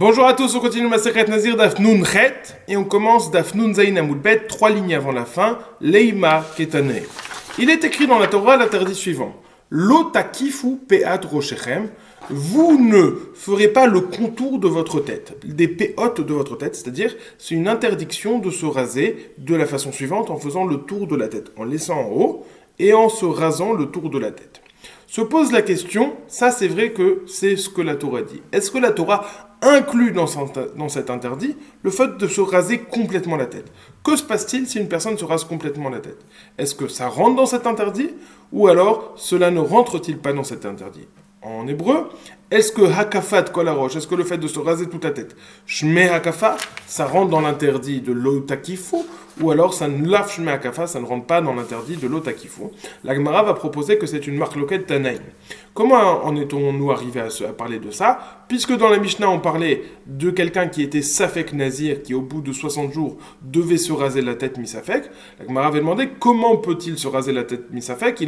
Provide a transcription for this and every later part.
Bonjour à tous, on continue Masechet Nazir Daf Nun Chet et on commence Daf Nun Zayin Amud Bet, 3 lignes avant la fin, Leima Ketane. Il est écrit dans la Torah l'interdit suivant: Lo takifu peat roshechem, vous ne ferez pas le contour de votre tête, des péotes de votre tête, c'est-à-dire c'est une interdiction de se raser de la façon suivante en faisant le tour de la tête, en laissant en haut et en se rasant le tour de la tête. Se pose la question, ça c'est vrai que c'est ce que la Torah dit. Est-ce que la Torah inclut dans cet interdit le fait de se raser complètement la tête? Que se passe-t-il si une personne se rase complètement la tête? Est-ce que ça rentre dans cet interdit ou alors cela ne rentre-t-il pas dans cet interdit? En hébreu, est-ce que hakafat kol harosh, est-ce que le fait de se raser toute la tête, shme hakafa, ça rentre dans l'interdit de l'otakifu, ou alors ça ne lave shme hakafa, ça ne rentre pas dans l'interdit de l'otakifu? La Gemara va proposer que c'est une marloquette Tanaïm. Comment en est-on arrivé à parler de ça? Puisque dans la Mishnah on parlait de quelqu'un qui était Safek Nazir, qui au bout de 60 jours devait se raser la tête mi-Safek, la Gemara avait demandé comment peut-il se raser la tête mi-Safek?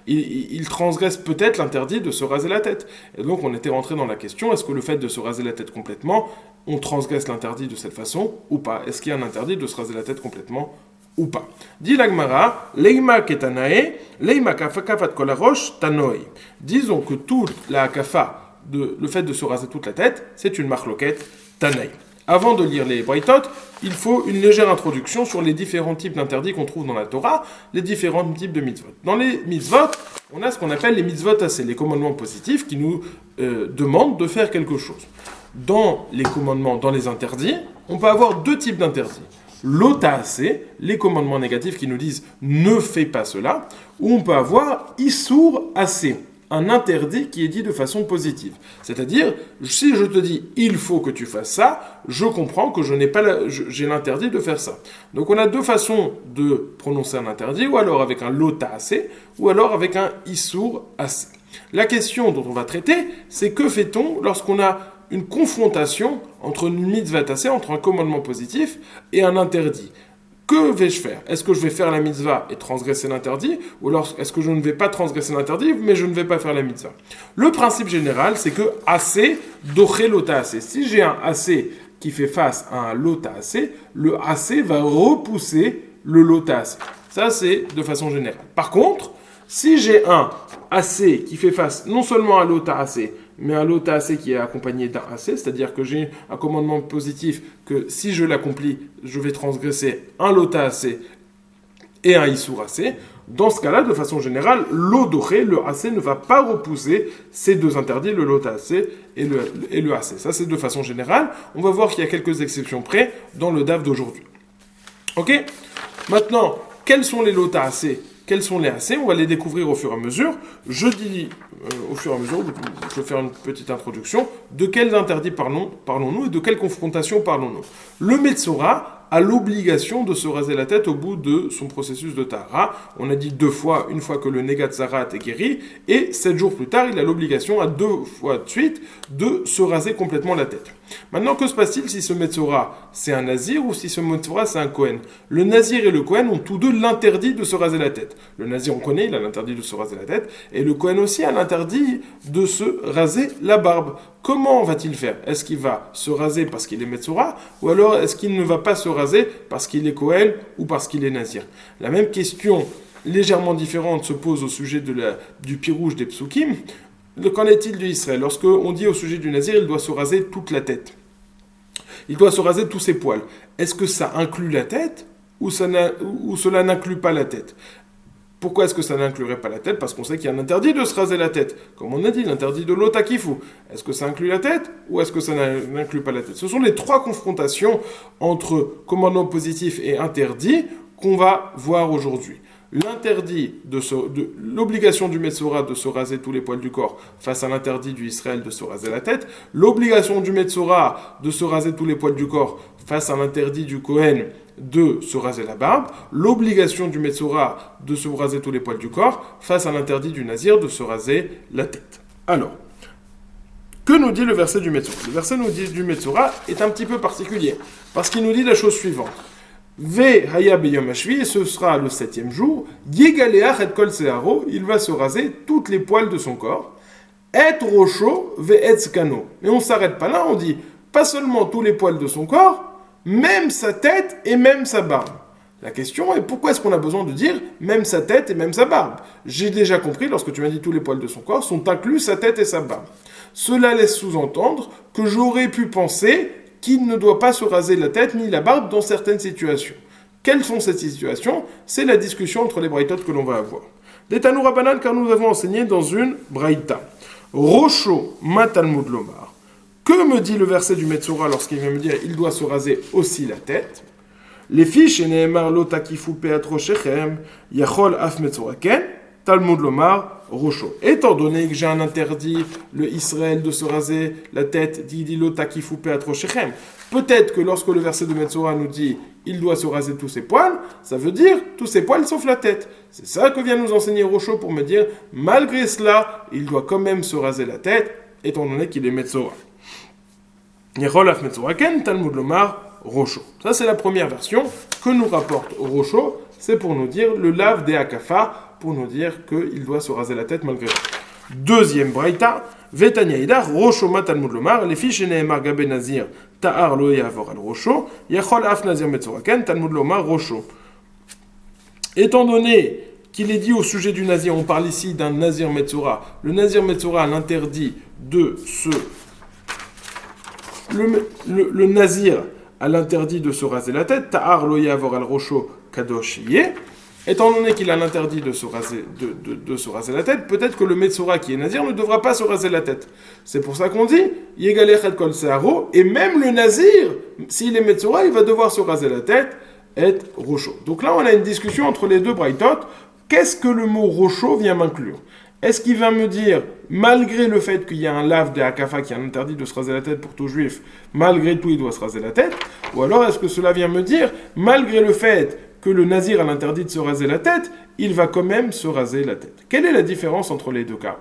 Il transgresse peut-être l'interdit de se raser la tête. Et donc on était rentré dans la question, est-ce que le fait de se raser la tête complètement, on transgresse l'interdit de cette façon ou pas? Est-ce qu'il y a un interdit de se raser la tête complètement ou pas? Dit la Gemara, Leima ketanae, Leima kafat kol harosh tanoi. Disons que toute la kafa, le fait de se raser toute la tête, c'est une marloquette Tanaï. Avant de lire les Braithot, il faut une légère introduction sur les différents types d'interdits qu'on trouve dans la Torah, les différents types de mitzvot. Dans les mitzvot, on a ce qu'on appelle les mitzvot assez, les commandements positifs qui nous demandent de faire quelque chose. Dans les commandements, dans les interdits, on peut avoir deux types d'interdits. L'ota'asé, les commandements négatifs qui nous disent ne fais pas cela, ou on peut avoir issour assez, un interdit qui est dit de façon positive. C'est-à-dire, si je te dis il faut que tu fasses ça, je comprends que j'ai l'interdit de faire ça. Donc on a deux façons de prononcer un interdit, ou alors avec un lota'asé, ou alors avec un issour assez. La question dont on va traiter, c'est que fait-on lorsqu'on a une confrontation entre une mitzvah tassée, entre un commandement positif et un interdit? Que vais-je faire? Est-ce que je vais faire la mitzvah et transgresser l'interdit? Ou alors est-ce que je ne vais pas transgresser l'interdit, mais je ne vais pas faire la mitzvah? Le principe général, c'est que assez, doché lota assez. Si j'ai un assez qui fait face à un lota assez, le assez va repousser le lota assez. Ça, c'est de façon générale. Par contre, si j'ai un assez qui fait face non seulement à un lota assez, mais un lota assez qui est accompagné d'un assez, c'est-à-dire que j'ai un commandement positif que si je l'accomplis, je vais transgresser un lota assez et un issour assez. Dans ce cas-là, de façon générale, l'odoré, le assez, ne va pas repousser ces deux interdits, le lota assez et le assez. Ça, c'est de façon générale. On va voir qu'il y a quelques exceptions près dans le DAF d'aujourd'hui. Ok? Maintenant, quels sont les lota assez? Quels sont les assez? On va les découvrir au fur et à mesure. Je dis au fur et à mesure, je vais faire une petite introduction. De quels interdits parlons-nous et de quelles confrontations parlons-nous? Le Metzora a l'obligation de se raser la tête au bout de son processus de Tahara. On a dit 2 fois, une fois que le Negat Zarat est guéri, et 7 jours plus tard, il a l'obligation à 2 fois de suite de se raser complètement la tête. Maintenant, que se passe-t-il si ce Metzora c'est un Nazir ou si ce Metzora c'est un Kohen? Le Nazir et le Kohen ont tous deux l'interdit de se raser la tête. Le Nazir, on connaît, il a l'interdit de se raser la tête, et le Kohen aussi a l'interdit de se raser la barbe. Comment va-t-il faire? Est-ce qu'il va se raser parce qu'il est Metzora, ou alors est-ce qu'il ne va pas se raser parce qu'il est Kohen ou parce qu'il est Nazir? La même question légèrement différente se pose au sujet du pirouge des psukim. Qu'en est-il de Israël? Lorsqu'on dit au sujet du Nazir, il doit se raser toute la tête. Il doit se raser tous ses poils. Est-ce que ça inclut la tête ou cela n'inclut pas la tête? Pourquoi est-ce que ça n'inclurait pas la tête? Parce qu'on sait qu'il y a un interdit de se raser la tête. Comme on a dit, l'interdit de l'otakifu. Est-ce que ça inclut la tête ou est-ce que ça n'inclut pas la tête? Ce sont les 3 confrontations entre commandement positif et interdit qu'on va voir aujourd'hui. L'interdit l'obligation du Metzora de se raser tous les poils du corps face à l'interdit du Israël de se raser la tête, l'obligation du Metzora de se raser tous les poils du corps face à l'interdit du Kohen de se raser la barbe, l'obligation du Metzora de se raser tous les poils du corps face à l'interdit du Nazir de se raser la tête. Alors, que nous dit le verset du Metzora? Le verset du Metzora est un petit peu particulier parce qu'il nous dit la chose suivante. Ve haya beyom hashvi, et ce sera le 7e jour. Yegaleach et kol searo, il va se raser toutes les poils de son corps. Et rosho ve et skano. Mais on ne s'arrête pas là, on dit pas seulement tous les poils de son corps, même sa tête et même sa barbe. La question est pourquoi est-ce qu'on a besoin de dire même sa tête et même sa barbe? J'ai déjà compris, lorsque tu m'as dit tous les poils de son corps, sont inclus sa tête et sa barbe. Cela laisse sous-entendre que j'aurais pu penser qu'il ne doit pas se raser la tête ni la barbe dans certaines situations. Quelles sont ces situations? C'est la discussion entre les braïtot que l'on va avoir. Des Tanoura Banan, car nous avons enseigné dans une braïta. Rocho Matalmud Lomar. Que me dit le verset du Metzora lorsqu'il vient me dire il doit se raser aussi la tête? Les fiches et Nehemar lo takifu peatro shechem yachol af Metzoraken Talmud Lomar Rocho. Étant donné que j'ai un interdit, le Israël, de se raser la tête, dit lo takifu peatro shechem. Peut-être que lorsque le verset de Metzora nous dit il doit se raser tous ses poils, ça veut dire tous ses poils sauf la tête. C'est ça que vient nous enseigner Rocho pour me dire malgré cela, il doit quand même se raser la tête, étant donné qu'il est Metzora. Yachol af Metzoraken Talmud Lomar Rocho. Ça, c'est la première version que nous rapporte Rocho. C'est pour nous dire le lave des Hakafa, pour nous dire qu'il doit se raser la tête malgré tout. Deuxième braïta, Vetania Idar, Rocho Matalmud Lomar, les fiches Nehemar Gabe Nazir, Ta'ar lo yavor al Rocho, Yachol af Nazir Metzoraken, Talmud Lomar Rocho. Étant donné qu'il est dit au sujet du Nazir, on parle ici d'un Nazir Metzora, le Nazir Metzora a l'interdit de se. Le Nazir à l'interdit de se raser la tête, Ta'ar lo yavor al Rocho kadosh yeh. Étant donné qu'il a l'interdit de se raser la tête, peut-être que le Metzora qui est Nazir ne devra pas se raser la tête. C'est pour ça qu'on dit Yegalech et kol se'aro, et même le Nazir, s'il est Metzora, il va devoir se raser la tête, et Rocho. Donc là, on a une discussion entre les deux braïtot. Qu'est-ce que le mot Rocho vient m'inclure? Est-ce qu'il va me dire, malgré le fait qu'il y a un lave de Hakafa qui a interdit de se raser la tête pour tout juif, malgré tout il doit se raser la tête? Ou alors est-ce que cela vient me dire, malgré le fait que le Nazir a l'interdit de se raser la tête, il va quand même se raser la tête? Quelle est la différence entre les deux cas?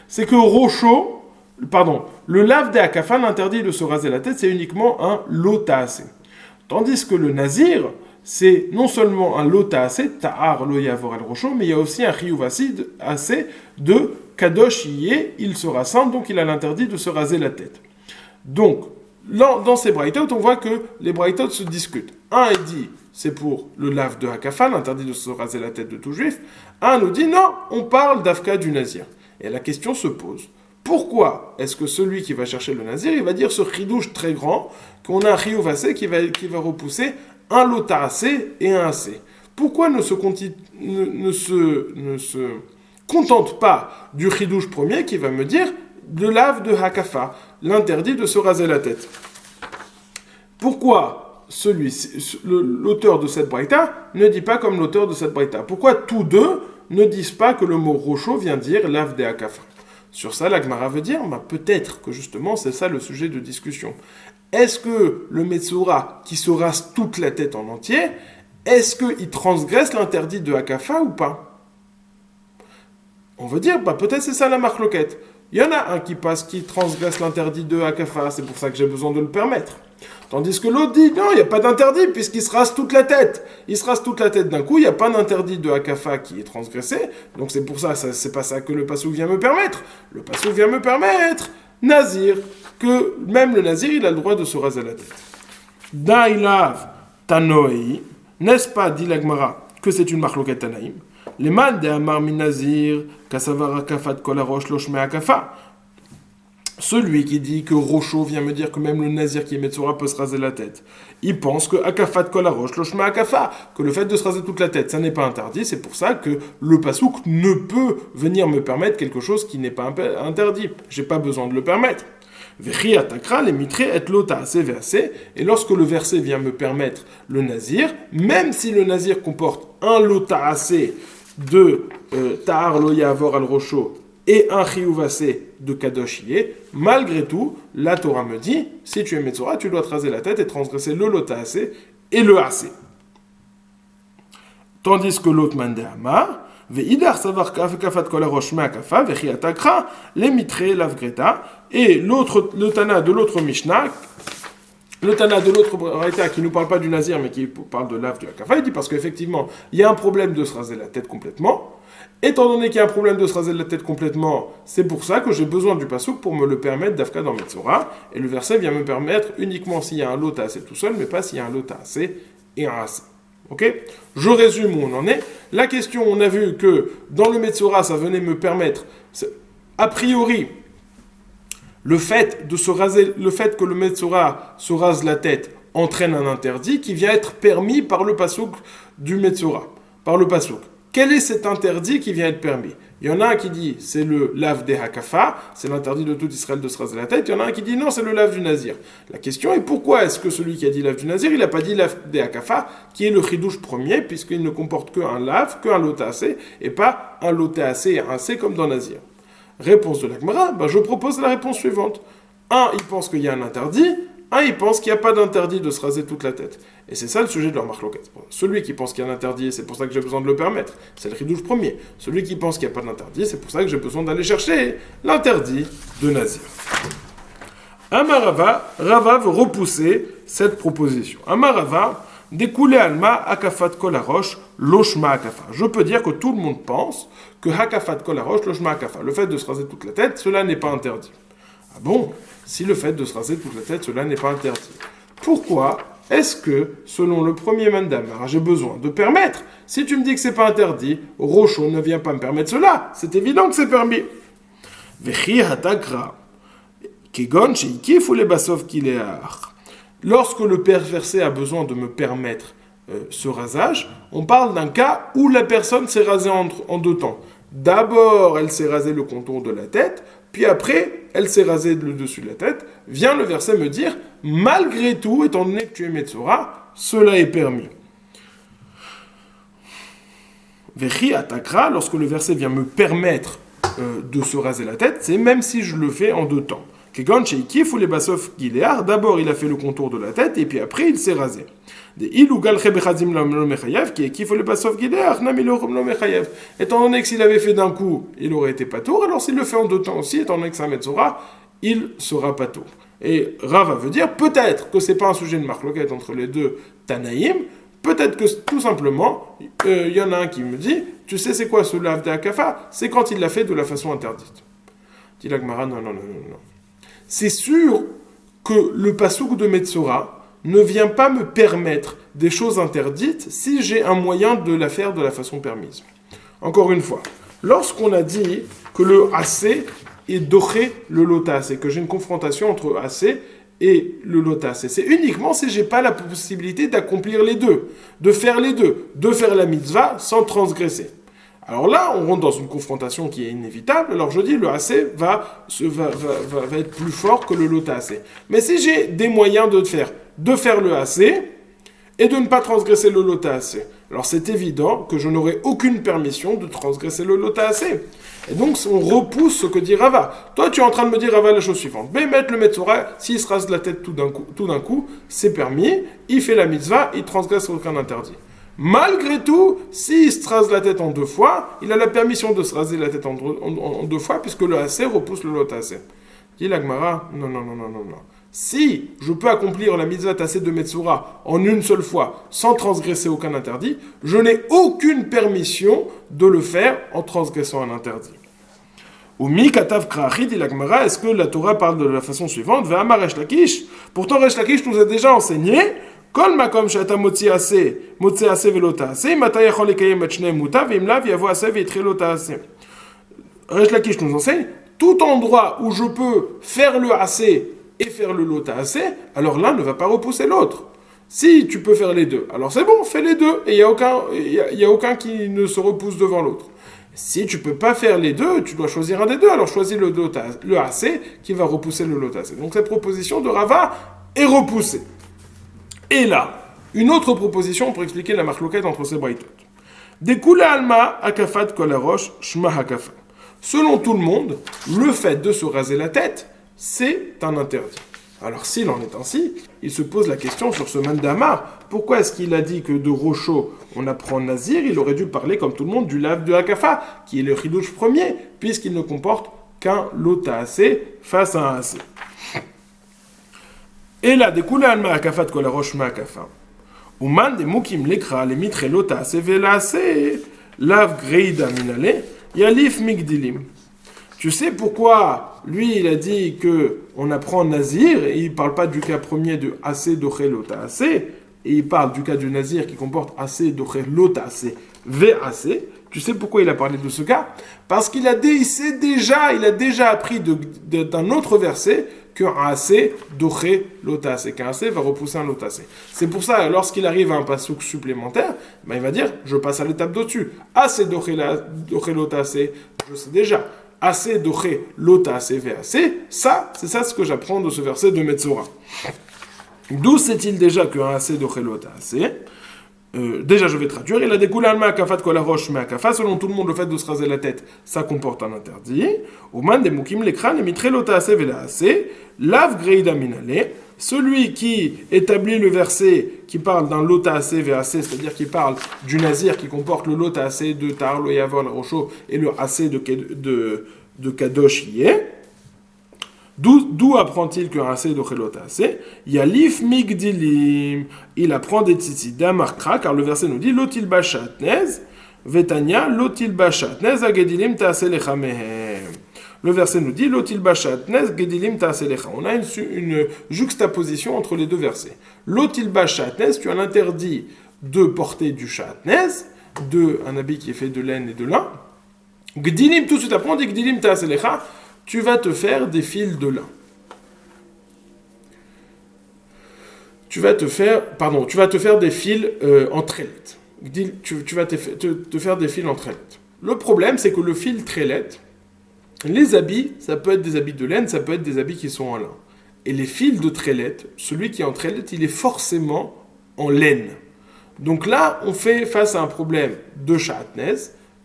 C'est que le lave de Hakafa, l'interdit de se raser la tête, c'est uniquement un lotaase. Tandis que le Nazir, c'est non seulement un lotaase, ta'ar lo yavor al Rocho, mais il y a aussi un chiyuvasi assez de kadosh yeh, il sera saint, donc il a l'interdit de se raser la tête. Donc, dans ces braïtot, on voit que les braïtot se discutent. Un, il dit, c'est pour le lave de Hakafa, l'interdit de se raser la tête de tout juif. Un nous dit, non, on parle d'Afka du Nazir. Et la question se pose. Pourquoi est-ce que celui qui va chercher le Nazir, il va dire ce chidouche très grand, qu'on a un chiyuvasé qui va repousser un lotaase et un assez? Pourquoi ne se contente pas du chidouche premier qui va me dire le lave de Hakafa, l'interdit de se raser la tête? Pourquoi l'auteur de cette braïta ne dit pas comme l'auteur de cette braïta? Pourquoi tous deux ne disent pas que le mot Rocho vient dire lave de Hakafa? Sur ça, la Gemara veut dire, peut-être que justement c'est ça le sujet de discussion. Est-ce que le Metzora qui se rase toute la tête en entier, est-ce qu'il transgresse l'interdit de Hakafa ou pas? On veut dire, peut-être c'est ça la marloquette. Il y en a un qui transgresse l'interdit de Hakafa, c'est pour ça que j'ai besoin de le permettre. Tandis que l'autre dit, non, il n'y a pas d'interdit, puisqu'il se rase toute la tête. Il se rase toute la tête d'un coup, il n'y a pas d'interdit de Hakafa qui est transgressé, donc c'est pour ça, c'est pas ça que le Passouk vient me permettre. Le Passouk vient me permettre, Nazir, que même le Nazir, il a le droit de se raser la tête. Da'ilav Tanoei, n'est-ce pas, dit la Gemara, que c'est une marloquet Tanaïm? Les man de Amar min Nazir, Kasavara Kafat Kolarosh Loshme Hakafa. Celui qui dit que Rocho vient me dire que même le Nazir qui est Metzora peut se raser la tête, il pense que Akafat Kolarosh Loshme Hakafa, que le fait de se raser toute la tête, ça n'est pas interdit, c'est pour ça que le Passouk ne peut venir me permettre quelque chose qui n'est pas interdit. J'ai pas besoin de le permettre. Et lorsque le verset vient me permettre le Nazir, même si le Nazir comporte un lotaase de Ta'ar lo yavor al Rocho et un chiyuvasé de kadosh yeh, malgré tout, la Torah me dit, si tu es Metzora, tu dois te raser la tête et transgresser le lotaase et le assez. Tandis que l'autre mande Amar, Ve'idar savar kafat kol harosh me'akafa ve'chi atakra lemitre lavgreta. Et le Tana de l'autre Mishnah, Le Tana de l'autre braïta qui ne nous parle pas du nazir mais qui parle de lave du hakafa, il dit parce qu'effectivement, il y a un problème de se raser la tête complètement. Étant donné qu'il y a un problème de se raser la tête complètement, c'est pour ça que j'ai besoin du pasouk pour me le permettre d'Afka dans Metzora. Et le verset vient me permettre uniquement s'il y a un lot assez tout seul, mais pas s'il y a un lot assez et un assez. Ok ? Je résume où on en est. La question, on a vu que dans le Metzora, ça venait me permettre, a priori, le fait que le Metzora se rase la tête entraîne un interdit qui vient être permis par le pasouk du Metzora, par le pasouk. Quel est cet interdit qui vient être permis ? Il y en a un qui dit c'est le lave des hakafa, c'est l'interdit de tout Israël de se raser la tête. Il y en a un qui dit non, c'est le lave du nazir. La question est pourquoi est-ce que celui qui a dit lave du nazir, il n'a pas dit lave des hakafa, qui est le chidouche premier, puisqu'il ne comporte qu'un lave, qu'un lotassé, et pas un lotassé et un c comme dans nazir. Réponse de l'Agmara, je propose la réponse suivante. Un, il pense qu'il y a un interdit. Un, il pense qu'il n'y a pas d'interdit de se raser toute la tête. Et c'est ça le sujet de leur marloquette. Celui qui pense qu'il y a un interdit, c'est pour ça que j'ai besoin de le permettre. C'est le chidouche premier. Celui qui pense qu'il n'y a pas d'interdit, c'est pour ça que j'ai besoin d'aller chercher l'interdit de nazir. Amarava, Rava veut repousser cette proposition. Amarava, découlé alma akafat kol harosh loshma akafa. Je peux dire que tout le monde pense que hakafat kol harosh loshma akafa. Le fait de se raser toute la tête, cela n'est pas interdit. Ah bon ? Si le fait de se raser toute la tête, cela n'est pas interdit. Pourquoi est-ce que, selon le premier mandamar, j'ai besoin de permettre ? Si tu me dis que c'est pas interdit, Rocho ne vient pas me permettre cela. C'est évident que c'est permis. Vechi hatagra kegon sheikif ou les basov kilear. Lorsque le père versé a besoin de me permettre ce rasage, on parle d'un cas où la personne s'est rasée en deux temps. D'abord, elle s'est rasée le contour de la tête, puis après, elle s'est rasée le dessus de la tête. Vient le verset me dire, malgré tout, étant donné que tu es Metzora, cela est permis. Vechi atakra, lorsque le verset vient me permettre de se raser la tête, c'est même si je le fais en deux temps. Kegon sheikif ou les basov gilear, d'abord il a fait le contour de la tête et puis après il s'est rasé. Étant donné que s'il avait fait d'un coup, il aurait été patour, alors s'il le fait en deux temps aussi, étant donné que c'est un Metzora, il sera patour. Et Rava veut dire, peut-être que c'est pas un sujet de marloquette entre les deux Tanaïm, peut-être que tout simplement, il y en a un qui me dit, tu sais c'est quoi ce lave de Hakafa ? C'est quand il l'a fait de la façon interdite. Dit la Gemara, non. C'est sûr que le pasouk de Metzora ne vient pas me permettre des choses interdites si j'ai un moyen de la faire de la façon permise. Encore une fois, lorsqu'on a dit que le assez est doché le lotas, et que j'ai une confrontation entre assez et le lotas, c'est uniquement si j'ai pas la possibilité d'accomplir les deux, de faire la mitzvah sans transgresser. Alors là, on rentre dans une confrontation qui est inévitable. Alors je dis, le assez va être plus fort que le lotassé. Mais si j'ai des moyens de faire le assez et de ne pas transgresser le lotassé, alors c'est évident que je n'aurai aucune permission de transgresser le lotassé. Et donc on repousse ce que dit Rava. Toi, tu es en train de me dire, Rava, la chose suivante. Mettre le Metzora, s'il se rase la tête tout d'un coup, c'est permis. Il fait la mitzvah, il transgresse aucun interdit. Malgré tout, s'il se rase la tête en deux fois, il a la permission de se raser la tête en deux fois, puisque le assez repousse le lotassé. Dit la Gemara, non. Si je peux accomplir la mitzvah tassé de Metzora en une seule fois, sans transgresser aucun interdit, je n'ai aucune permission de le faire en transgressant un interdit. Ou mi katav krachi, dit la Gemara, est-ce que la Torah parle de la façon suivante? Ve'amar Resh Lakish. Pourtant, Resh Lakish nous a déjà enseigné Kol makom shata motzi ase velota ase, mata yachol lekayem et shneim muta, ve'imlav yavo ase ve'yitre lota ase. Resh Lakish nous enseigne, tout endroit où je peux faire le ase et faire le lota ase, alors l'un ne va pas repousser l'autre. Si tu peux faire les deux, alors c'est bon, fais les deux, et il y a aucun qui ne se repousse devant l'autre. Si tu peux pas faire les deux, tu dois choisir un des deux, alors choisis le ase qui va repousser le lota ase. Donc cette proposition de Rava est repoussée. Et là, une autre proposition pour expliquer la marloquette entre ces braïtot. Dekula alma akafat kol harosh shma hakafa. Selon tout le monde, le fait de se raser la tête, c'est un interdit. Alors s'il en est ainsi, il se pose la question sur ce mandamar. Pourquoi est-ce qu'il a dit que de Rocho, on apprend Nazir? Il aurait dû parler comme tout le monde du lave de Hakafa, qui est le chidouche premier, puisqu'il ne comporte qu'un lota assez face à un assez. Et là, des coulées alma akafat kol harosh ma akafa. Uman de mukim lekra le mitrelota sevelase lav greida minale yalif migdilim. Tu sais pourquoi lui il a dit que on apprend nazir et il parle pas du cas premier de assez dochelota assez et il parle du cas du nazir qui comporte assez dochelota assez vac. Tu sais pourquoi il a parlé de ce cas? Parce qu'il a déjà appris d'un autre verset qu'un assez doché lotase, qu'un assez va repousser un lotase. C'est pour ça, lorsqu'il arrive à un passouk supplémentaire, ben il va dire, je passe à l'étape d'au-dessus. Assez doché lotase, je sais déjà. Assez doché lotase vac, ça, c'est ça ce que j'apprends de ce verset de Metzora. D'où sait-il déjà qu'un assez doché lotase? Déjà, je vais traduire. Il a découlé alma akafat kol harosh me akafa. Selon tout le monde, le fait de se raser la tête, ça comporte un interdit. Uman de mukim lekran et mitrelota ase velaase lav greida minale. Celui qui établit le verset qui parle d'un lota ase vac, c'est-à-dire qui parle du nazir qui comporte le lota ase de tar lo yavor la rocho et le ase de kadosh yé. D'où apprend-il qu'un assez dochelota assez? Yalif migdilim. Il apprend des tzitzit d'amarkra, car le verset nous dit lotil bashatnez, vetania lotil bashatnez agedilim taaselecha mehem. Le verset nous dit lotil bashatnez gedilim taaselecha. On a une juxtaposition entre les deux versets. Lotil bashatnez, tu as l'interdit de porter du shatnez, un habit qui est fait de laine et de lin. Gedilim, tout de suite après, on dit gedilim taaselecha. Tu vas te faire des fils de lin. Tu vas te faire des fils en trellette. Tu vas te faire des fils en trellette. Le problème, c'est que le fil trellette, les habits, ça peut être des habits de laine, ça peut être des habits qui sont en lin. Et les fils de trellette, celui qui est en trellette, il est forcément en laine. Donc là, on fait face à un problème de shatnez,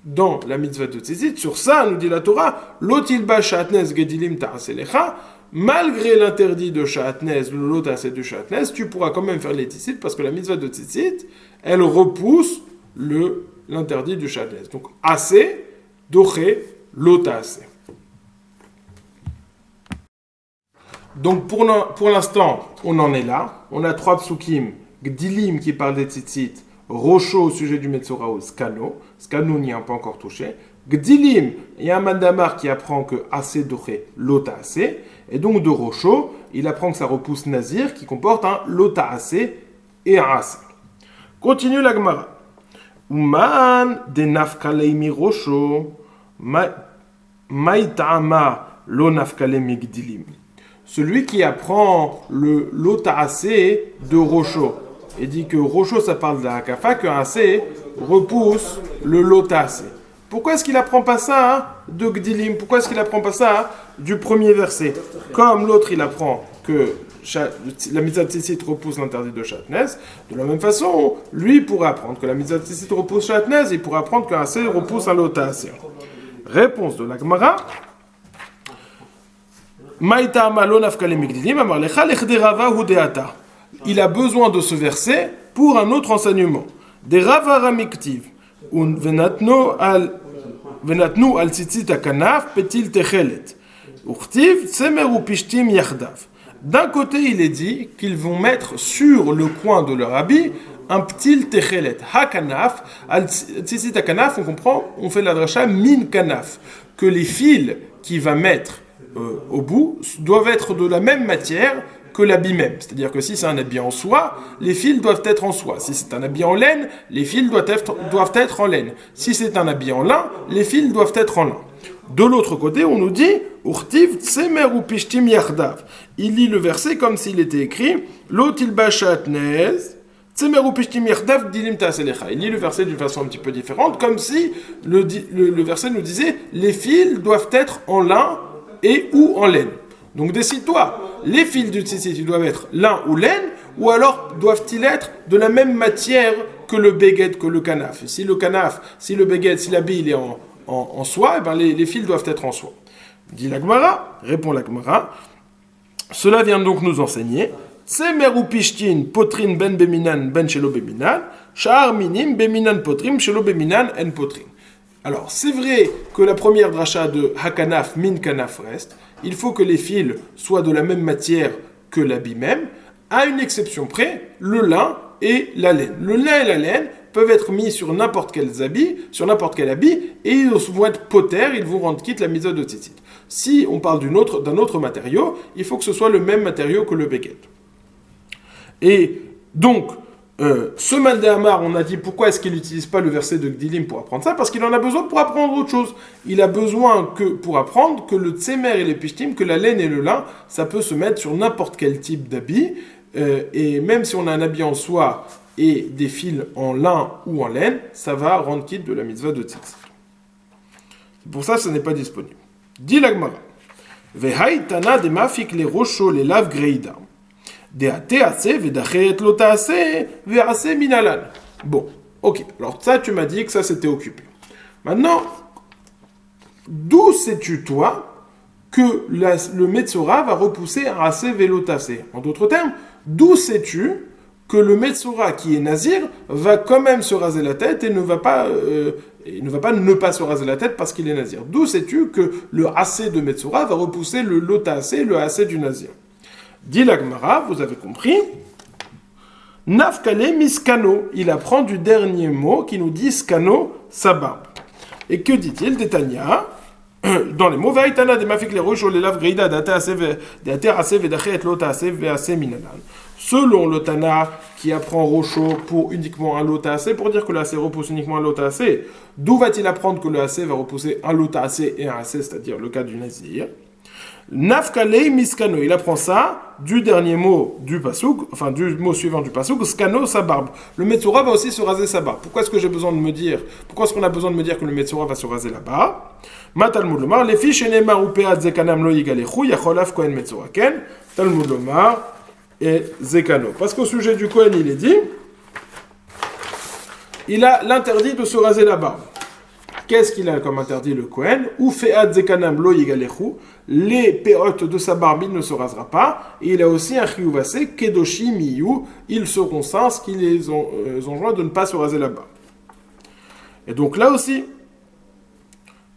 dans la mitzvah de tzitzit. Sur ça, nous dit la Torah, lotilba shatnez gedilim ta'aselecha, malgré l'interdit de shatnez, le lotas et de shatnez, tu pourras quand même faire les tzitzit parce que la mitzvah de tzitzit, elle repousse l'interdit du shatnez. Donc, assez, doché, lotas. Donc, pour l'instant, on en est là. On a 3 psukim, gdilim qui parle des tzitzit, Rocho au sujet du Metzora ou Skano. Skano n'y a pas encore touché. Gdilim, il y a un mandamar qui apprend que assez doré, lota assez. Et donc de Rocho, il apprend que ça repousse Nazir qui comporte un lota assez et un assez. Continue la Gemara. Uman de nafkaleimi Rocho, maitama lo nafkalemi gdilim. Celui qui apprend le lota assez de Rocho. Et dit que Rocho, ça parle de la Hakafa, qu'un assez repousse le lota assez. Pourquoi est-ce qu'il apprend pas ça de Gdilim? Pourquoi est-ce qu'il apprend pas ça du premier verset? Comme l'autre, il apprend que la mitzvah de tzitzit repousse l'interdit de shatnez. De la même façon, lui pourrait apprendre que la mitzvah de tzitzit repousse shatnez, il pourrait apprendre qu'un assez repousse un lota assez. Réponse de la Gemara. Maïta amalon afkale migdilim amar lecha lechdera hu deata. Il a besoin de ce verset pour un autre enseignement. Des Ravara miktiv, venatnu al tzitzit akanaf petil techelet, urtiv tsemer u pishtim yachdav. D'un côté, il est dit qu'ils vont mettre sur le coin de leur habit un ptil techelet, hakanaf, al tzitzit akanaf, on comprend, on fait la dracha min kanaf, que les fils qu'il va mettre au bout doivent être de la même matière que l'habit même. C'est-à-dire que si c'est un habit en soie, les fils doivent être en soie. Si c'est un habit en laine, les fils doivent être en laine. Si c'est un habit en lin, les fils doivent être en lin. De l'autre côté, on nous dit Urtiv tsemer u pishtim yachdav. Il lit le verset comme s'il était écrit Lotil bashatnez tsemer u pishtim yachdav dilim ta'aselecha. Il lit le verset d'une façon un petit peu différente, comme si le verset nous disait les fils doivent être en lin et ou en laine. Donc décide-toi, les fils du tzitzit, ils doivent être lin ou laine, ou alors doivent-ils être de la même matière que le beged, que le kanaf. Si le beged, si l'habit il est en soie, eh ben les fils doivent être en soie. Dit la Gemara, répond la Gemara, cela vient donc nous enseigner, Tsemer ou pishtin potrin ben beminan ben shelo beminan, sha'ar minim beminan potrim shelo beminan en potrin. Alors, c'est vrai que la première dracha de Hakanaf, Min Kanaf reste. Il faut que les fils soient de la même matière que l'habit même, à une exception près, le lin et la laine. Le lin et la laine peuvent être mis sur n'importe quel habit, et ils vont être poter, ils vont rendre quitte la mitzvah de tzitzit. Si on parle d'un autre matériau, il faut que ce soit le même matériau que le béguet. Et donc, ce Mandéhamar, on a dit pourquoi est-ce qu'il n'utilise pas le verset de Gdilim pour apprendre ça? Parce qu'il en a besoin pour apprendre autre chose. Il a besoin pour apprendre que le tsemer et les pishtim, que la laine et le lin, ça peut se mettre sur n'importe quel type d'habit. Et même si on a un habit en soie et des fils en lin ou en laine, ça va rendre quitte de la mitzvah de tzitzit. Pour ça, ce n'est pas disponible. Dit l'Agmara. Vehai tana de mafik les rochos les lav greida. Bon, ok. Alors ça, tu m'as dit que ça s'était occupé. Maintenant, d'où sais-tu, toi, que le Metzora va repousser un assez vélotassé? En d'autres termes, d'où sais-tu que le Metzora qui est Nazir va quand même se raser la tête et ne va pas ne pas se raser la tête parce qu'il est Nazir? D'où sais-tu que le assez de Metzora va repousser le lotassé, le assez du Nazir? Dit l'Agmara, vous avez compris. Nafkale miskano, il apprend du dernier mot qui nous dit skano, sa barbe. Et que dit-il? Détania, dans les mots, Vaitana de mafik les rochos les lav greida d'ater vedachet lota ase vease minalan. Selon le Tana qui apprend rocho pour uniquement un lota ase, pour dire que le ase repousse uniquement un lota ase, d'où va-t-il apprendre que le ase va repousser un lota ase et un ase, c'est-à-dire le cas du nazir? Nafkalei miskano, il apprend ça du dernier mot du pasouk, enfin du mot suivant du pasouk, skano, sa barbe. Le Metzora va aussi se raser sa barbe. Pourquoi est-ce qu'on a besoin de me dire que le Metzora va se raser la barbe? Matalmud lomar, les fiches enemar ou peat zekanam lo yigalechu, yacholaf kohen Metzora ken, talmud lomar et zekano. Parce qu'au sujet du kohen, il est dit, il a l'interdit de se raser la barbe. Qu'est-ce qu'il a comme interdit le Kohen? Ou fe'at zekanam lo yigalechu, les péotes de sa barbe, il ne se rasera pas. Et il a aussi un chiyuvase, kedoshi miyu, ils seront saints, ce qui les enjoint de ne pas se raser la barbe. Et donc là aussi,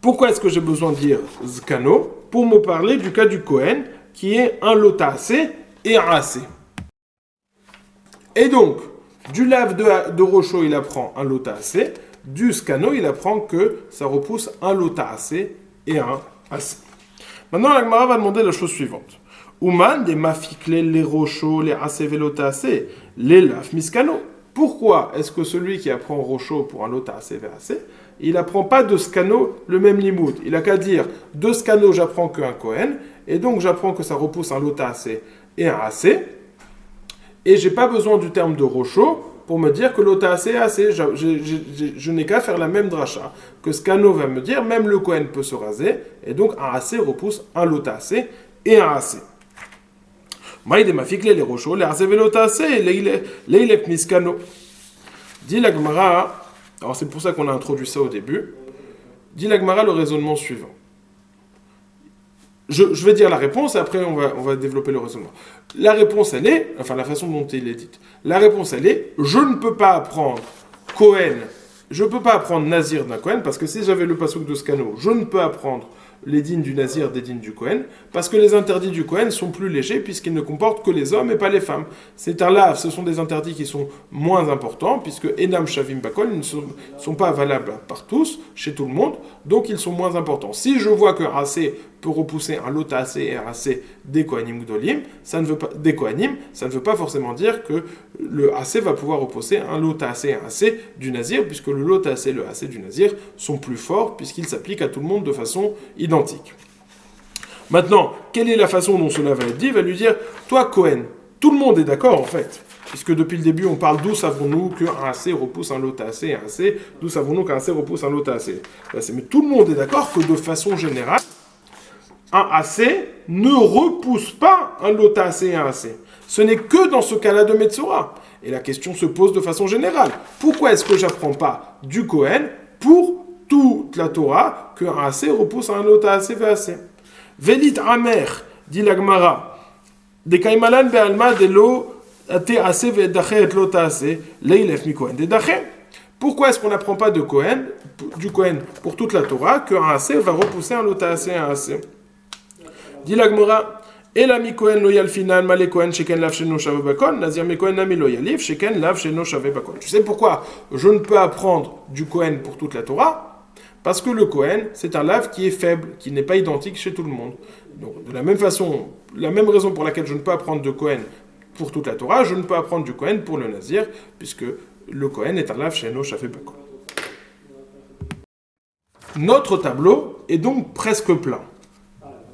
pourquoi est-ce que j'ai besoin de dire zkano? Pour me parler du cas du Kohen, qui est un lotase et un ase. Et donc, du lave de rocho, il apprend un lotase. Du skano, il apprend que ça repousse un lota assez et un assez. Maintenant, la Gemara va demander la chose suivante. Ouman, des mafikle, les rochos, les assez velota assez, les laf miskano. Pourquoi est-ce que celui qui apprend rocho pour un lota assez vers assez, il n'apprend pas de skano le même limoud? Il a qu'à dire, de skano, j'apprends qu'un Kohen, et donc j'apprends que ça repousse un lota assez et un assez, et j'ai pas besoin du terme de rocho pour me dire que l'ota assez est assez. Je n'ai qu'à faire la même dracha que Skano va me dire, même le Kohen peut se raser, et donc un assez repousse un lota assez et un assez. Maïde mafikle les rochos, les assez velota assez, les miskano. Dit la Gemara, alors c'est pour ça qu'on a introduit ça au début, dit la Gemara le raisonnement suivant. Je vais dire la réponse et après on va développer le raisonnement. La réponse elle est, enfin la façon dont il est dite, la réponse elle est, je ne peux pas apprendre Kohen, je ne peux pas apprendre Nazir d'un Kohen, parce que si j'avais le pasouk de Skano, je ne peux apprendre les dînes du Nazir des dînes du Kohen, parce que les interdits du Kohen sont plus légers puisqu'ils ne comportent que les hommes et pas les femmes. C'est un lave, ce sont des interdits qui sont moins importants, puisque Enam Shavim Bakol ne sont pas valables par tous, chez tout le monde, donc ils sont moins importants. Si je vois qu'un AC peut repousser un lota AC et un AC des Kohanim Gdolim, ça ne veut pas forcément dire que le AC va pouvoir repousser un lota AC et un AC du Nazir, puisque le lota AC et le AC du Nazir sont plus forts, puisqu'ils s'appliquent à tout le monde de façon identique. Maintenant, quelle est la façon dont cela va être dit? Il va lui dire, toi Kohen, tout le monde est d'accord en fait, puisque depuis le début on parle d'où savons-nous qu'un AC repousse un lota AC et un AC, d'où savons-nous qu'un AC repousse un lota AC. Mais tout le monde est d'accord que de façon générale, un AC ne repousse pas un lota AC et un AC. Ce n'est que dans ce cas-là de Metzora. Et la question se pose de façon générale. Pourquoi est-ce que je n'apprends pas du Kohen pour toute la Torah qu'un AC repousse un lota AC et AC? Velit amer, dit la Gemara, de kaimalan be'alma de lo ate AC ve'dache et lota AC, leilef mi Kohen de dache. Pourquoi est-ce qu'on n'apprend pas du Kohen pour toute la Torah qu'un AC va repousser un lota AC et un AC? Dit la Gemara, Et la mi Kohen loyal final, malé Kohen sheken lav sheno shave bakon, nazir mi Kohen nami loyalif sheken lav sheno shave bakon. Tu sais pourquoi je ne peux apprendre du Kohen pour toute la Torah? Parce que le Kohen, c'est un lave qui est faible, qui n'est pas identique chez tout le monde. Donc, de la même façon, la même raison pour laquelle je ne peux apprendre de Kohen pour toute la Torah, je ne peux apprendre du Kohen pour le Nazir, puisque le Kohen est un lave sheno shave bakon. Notre tableau est donc presque plein.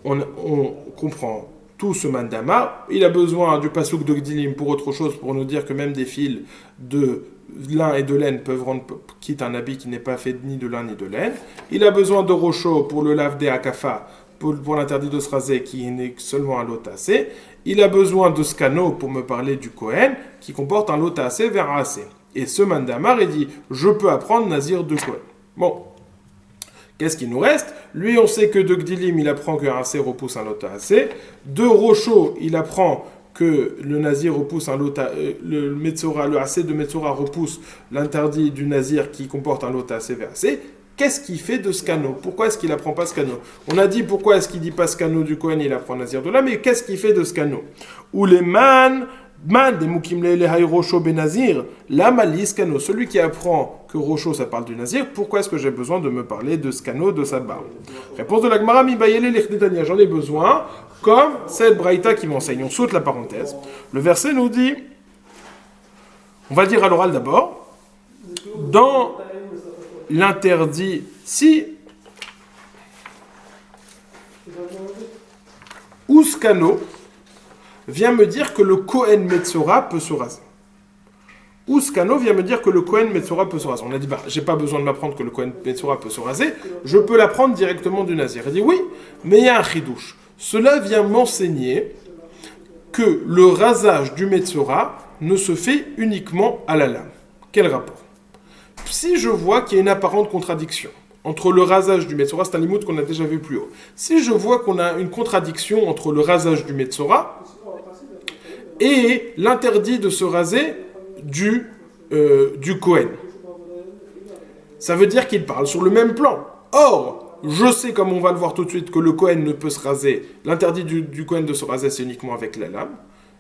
On comprend tout ce mandama. Il a besoin du pasouk de Gdilim pour autre chose, pour nous dire que même des fils de lin et de laine peuvent rendre quitte un habit qui n'est pas fait ni de lin ni de laine. Il a besoin de rocho pour le lave des akafa, pour l'interdit de se raser qui n'est seulement un lot tassé. Il a besoin de scano pour me parler du Kohen qui comporte un lot tassé vers un assez. Et ce mandamar, il dit je peux apprendre Nazir de Kohen. Bon. Qu'est-ce qu'il nous reste? Lui, on sait que de Gdilim, il apprend qu'un assez repousse un lot assez. De Rocho, il apprend que le Nazir repousse un lot le Metzora, le assez de Metzora repousse l'interdit du Nazir qui comporte un lot assez vers assez. Qu'est-ce qu'il fait de Scano? Pourquoi est-ce qu'il apprend pas Scano? On a dit pourquoi est-ce qu'il dit pas Scano du Kohen, il apprend Nazir de là, mais qu'est-ce qu'il fait de Scano? Ou les man des Mukimle Lehai Rocho Benazir, la Mali Scano, celui qui apprend que Rocho ça parle du Nazir, pourquoi est-ce que j'ai besoin de me parler de Scano, de sa barbe? Réponse de la Gemara, Mi Bayele Lechnetania, j'en ai besoin, comme cette Braïta qui m'enseigne. On saute la parenthèse. Le verset nous dit, on va dire à l'oral d'abord, dans l'interdit, si Ouskano vient me dire que le Kohen Metzora peut se raser. Ouskano vient me dire que le Kohen Metzora peut se raser. On a dit, j'ai pas besoin de m'apprendre que le Kohen Metzora peut se raser, je peux l'apprendre directement du Nazir. Il dit, oui, mais il y a un chidouche. Cela vient m'enseigner que le rasage du Metzora ne se fait uniquement à la lame. Quel rapport? Si je vois qu'il y a une apparente contradiction entre le rasage du Metzora, c'est un limoud qu'on a déjà vu plus haut. Si je vois qu'on a une contradiction entre le rasage du Metzora et l'interdit de se raser du Kohen, ça veut dire qu'il parle sur le même plan. Or, je sais, comme on va le voir tout de suite, que le Kohen ne peut se raser. L'interdit du Kohen de se raser, c'est uniquement avec la lame.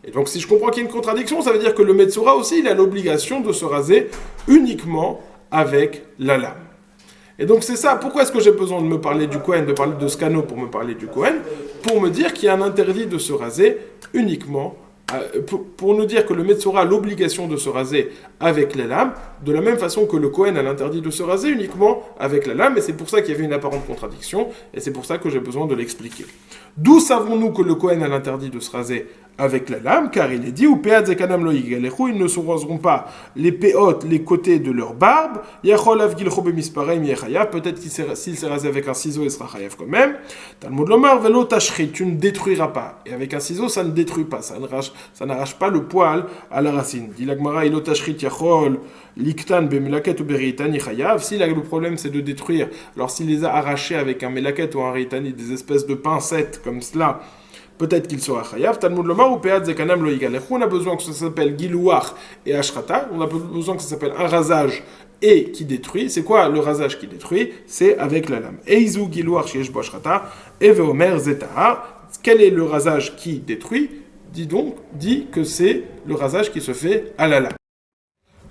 Et donc, si je comprends qu'il y a une contradiction, ça veut dire que le Metzora aussi, il a l'obligation de se raser uniquement avec la lame. Et donc, c'est ça. Pourquoi est-ce que j'ai besoin de me parler du Kohen, de parler de Scano pour me parler du Kohen? Pour me dire qu'il y a un interdit de se raser uniquement pour nous dire que le Metzora a l'obligation de se raser avec les lames, de la même façon que le Kohen a l'interdit de se raser uniquement avec la lame, et c'est pour ça qu'il y avait une apparente contradiction, et c'est pour ça que j'ai besoin de l'expliquer. D'où savons-nous que le Kohen a l'interdit de se raser avec la lame? Car il est dit, ou peat zekanam lo yigalechu, ils ne se raseront pas les péot, les côtés de leur barbe, yachol avgilcho bemispareim yechayav, peut-être qu'il s'il s'est rasé avec un ciseau, il sera chayav quand même. Talmud lomar velo tashri, tu ne détruiras pas. Et avec un ciseau, ça ne détruit pas, ça n'arrache pas le poil à la racine. Dit la Gemara, ilo tashri yachol liktan bemelaket ou beritani chayav. Si le problème c'est de détruire, alors s'il les a arrachés avec un melaket ou un ritani, des espèces de pincettes comme cela, peut-être qu'il sera chayav. Talmud lomar ou peat zekanam lo yigalechu. On a besoin que ça s'appelle gilouach et ashrata. On a besoin que ça s'appelle un rasage et qui détruit. C'est quoi le rasage qui détruit? C'est avec la lame. Eizu gilouach sheyesh bo ashrata et veomer zetaha. Quel est le rasage qui détruit? Dit que c'est le rasage qui se fait à la lame.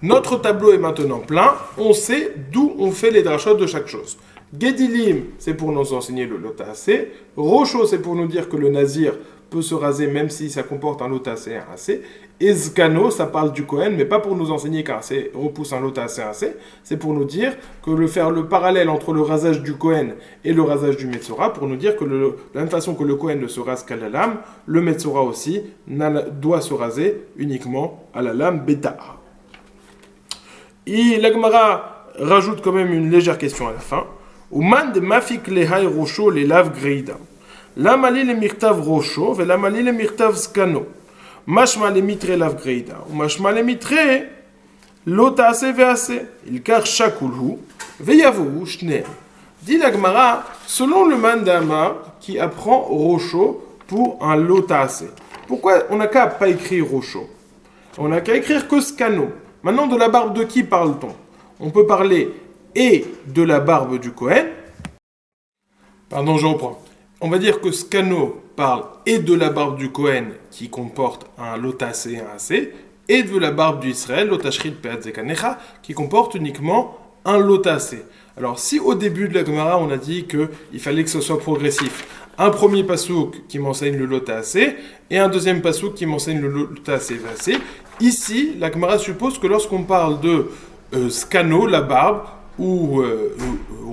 Notre tableau est maintenant plein. On sait d'où on fait les drachot de chaque chose. Gedilim, c'est pour nous enseigner le lotassé. Rocho, c'est pour nous dire que le nazir peut se raser même si ça comporte un lotassé et un assez. Et Zkano, ça parle du Kohen, mais pas pour nous enseigner qu'un assez repousse un lotassé et un assez. C'est pour nous dire que faire le parallèle entre le rasage du Kohen et le rasage du Metzora, pour nous dire que de la même façon que le Kohen ne se rase qu'à la lame, le Metzora aussi doit se raser uniquement à la lame bêta. Et la Gemara rajoute quand même une légère question à la fin. Uman de mafik lehai rocho les lave greida. La mali le mirtav rocho, ve la mali le mirtav skano. Mashma le mitre lave greida. Ou mashma le mitre lota ase ve ase. Il kar shakulhu, ve yavohu shner. Dit la Gemara, selon le mandama qui apprend rocho pour un lota ase. Pourquoi on n'a qu'à pas écrire rocho? On n'a qu'à écrire que skano. Maintenant, de la barbe de qui parle-t-on? On peut parler et de la barbe du Kohen. Pardon, je reprends. on va dire que Scano parle et de la barbe du Kohen qui comporte un lotacé et un AC, et de la barbe du Israël, lotashrit peat zekanecha, qui comporte uniquement un lotacé. Alors si au début de la Gemara on a dit qu'il fallait que ce soit progressif, un premier pasouk qui m'enseigne le lotacé et un deuxième pasouk qui m'enseigne le lotacé versé, ici la Gemara suppose que lorsqu'on parle de Scano, la barbe, ou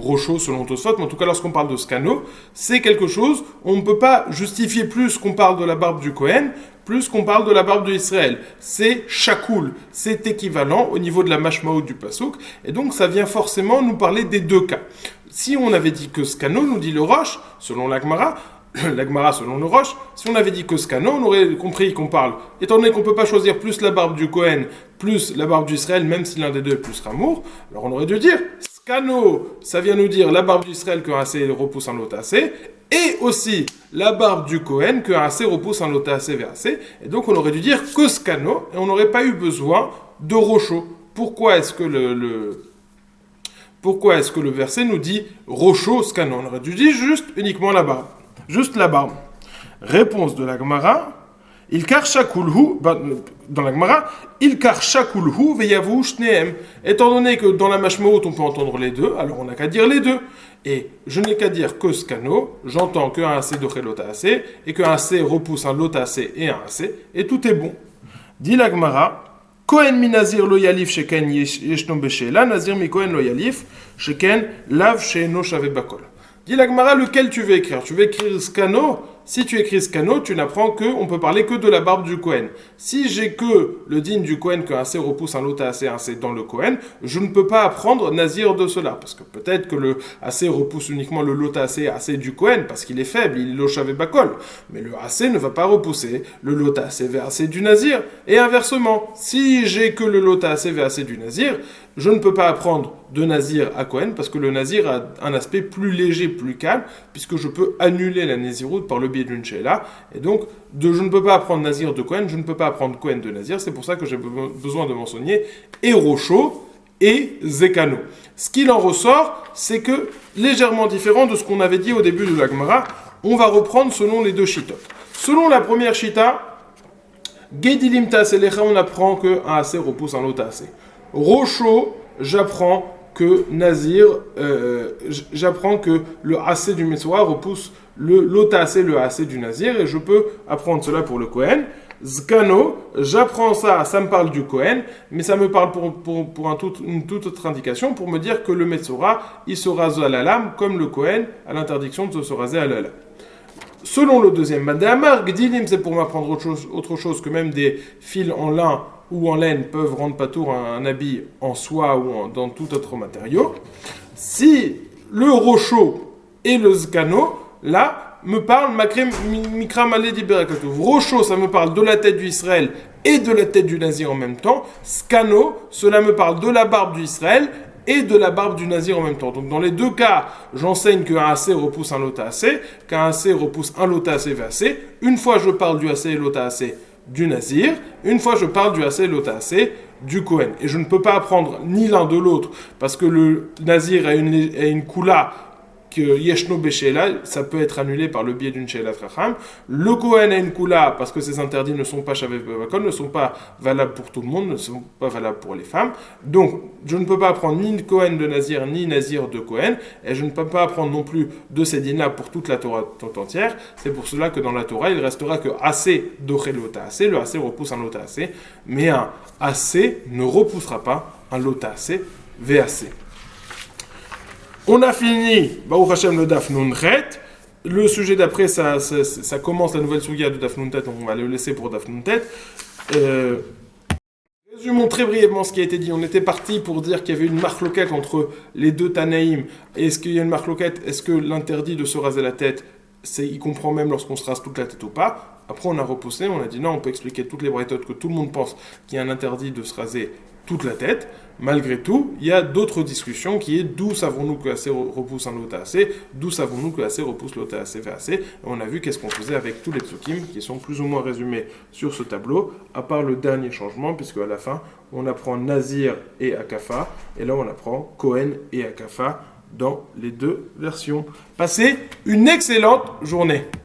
Rocho selon Tosfot, mais en tout cas lorsqu'on parle de Scano, c'est quelque chose, on ne peut pas justifier plus qu'on parle de la barbe du Kohen, plus qu'on parle de la barbe de Israël. C'est Shakoul, c'est équivalent au niveau de la Mashmaout du Pasuk, et donc ça vient forcément nous parler des deux cas. Si on avait dit que Scano, nous dit le Roche, selon l'Agmara, l'Agmara selon le Roche, si on avait dit que Scano, on aurait compris qu'on parle, étant donné qu'on ne peut pas choisir plus la barbe du Kohen, plus la barbe d'Israël, même si l'un des deux est plus Ramour, alors on aurait dû dire Scano, ça vient nous dire la barbe d'Israël que AC repousse un lotacé, et aussi la barbe du Kohen que AC repousse un lotacé vers AC, et donc on aurait dû dire que Scano, et on n'aurait pas eu besoin de Rocho. Pourquoi est-ce que le verset nous dit Rocho, Scano? On aurait dû dire juste uniquement la barbe. Juste la barbe. Réponse de la Gemara. Il kar shakulhu, dans la Gemara, il kar shakulhu veyavu shneem. Étant donné que dans la Mashmaout on peut entendre les deux, alors on n'a qu'à dire les deux. Et je n'ai qu'à dire que Scano, j'entends qu'un AC de lotacé, et qu'un AC repousse un lotacé et un AC, et tout est bon. Dit la Gemara, Kohen mi nazir lo yalif sheken yeshno beshela, nazir mi Kohen lo yalif sheken lav sheeno shave bakol. Dit la Gemara, lequel tu veux écrire? Tu veux écrire Scano? Si tu écris Scano, tu n'apprends qu'on peut parler que de la barbe du Kohen. Si j'ai que le digne du Kohen qu'un AC repousse un lotacé un AC dans le Kohen, je ne peux pas apprendre Nazir de cela. Parce que peut-être que le AC repousse uniquement le lotacé AC du Kohen, parce qu'il est faible, il lochavé bakol. Mais le AC ne va pas repousser le lotacé vers AC du Nazir. Et inversement, si j'ai que le lotacé vers AC du Nazir, je ne peux pas apprendre de Nazir à Kohen, parce que le Nazir a un aspect plus léger, plus calme, puisque je peux annuler la Naziroute par le biais d'une Sheila. Et donc, je ne peux pas apprendre Nazir de Kohen, je ne peux pas apprendre Kohen de Nazir. C'est pour ça que j'ai besoin de mentionner et Rocho et Zekano. Ce qu'il en ressort, c'est que, légèrement différent de ce qu'on avait dit au début de la Gemara, on va reprendre selon les deux shitot. Selon la première shita, Gedilim Ta'aselecha, on apprend qu'un AC repousse un autre AC. Rocho, j'apprends que Nazir, j'apprends que le AC du Metzora repousse l'autre AC, le AC du Nazir, et je peux apprendre cela pour le Kohen. Zkano, j'apprends ça, ça me parle du Kohen, mais ça me parle pour une toute autre indication, pour me dire que le Metzora, il se rase à la lame, comme le Kohen a l'interdiction de se raser à la lame. Selon le deuxième Madéamar, Gdilim, c'est pour m'apprendre autre chose que même des fils en lin ou en laine peuvent rendre patour un habit en soie ou dans tout autre matériau. Si le Rocho et le Zkano, là, me parlent Mikra Malé d'Iberakatouv. Rocho, ça me parle de la tête du Israël et de la tête du Nazir en même temps. Scano, cela me parle de la barbe du Israël et de la barbe du Nazir en même temps. Donc dans les deux cas, j'enseigne qu'un AC repousse un lota AC, qu'un AC repousse un lota AC vers AC. Une fois je parle du AC et lota AC du Nazir, une fois je parle du AC et lota AC du Kohen. Et je ne peux pas apprendre ni l'un de l'autre, parce que le Nazir a une kula que Yeshno Beshela, ça peut être annulé par le biais d'une Sheila Tracham. Le Kohen a une Kula, parce que ces interdits ne sont pas Shavev Bevakol, ne sont pas valables pour tout le monde, ne sont pas valables pour les femmes. Donc, je ne peux pas apprendre ni Kohen de Nazir, ni Nazir de Kohen, et je ne peux pas apprendre non plus de ces dînes-là pour toute la Torah tout entière. C'est pour cela que dans la Torah, il restera que AC d'Ochel Lota AC, le AC repousse un Lota AC, mais un AC ne repoussera pas un Lota AC VAC. On a fini, Baruch Hashem, le Daf Nun Chet. Le sujet d'après, ça commence la nouvelle souga de Daf Nun Tet, donc on va le laisser pour Daf Nun Tet. Résumons très brièvement ce qui a été dit. On était parti pour dire qu'il y avait une marloquette entre les deux Tanaïm. Est-ce qu'il y a une marloquette? Est-ce que l'interdit de se raser la tête, il comprend même lorsqu'on se rase toute la tête ou pas? Après, on a repoussé, on a dit non, on peut expliquer toutes les braïtotes que tout le monde pense qu'il y a un interdit de se raser toute la tête. Malgré tout, il y a d'autres discussions qui est d'où savons-nous que AC repousse un lota AC, d'où savons-nous que AC repousse lota AC vers AC. Et on a vu qu'est-ce qu'on faisait avec tous les psukim qui sont plus ou moins résumés sur ce tableau, à part le dernier changement, puisque à la fin, on apprend Nazir et Akafa, et là on apprend Kohen et Akafa dans les deux versions. Passez une excellente journée.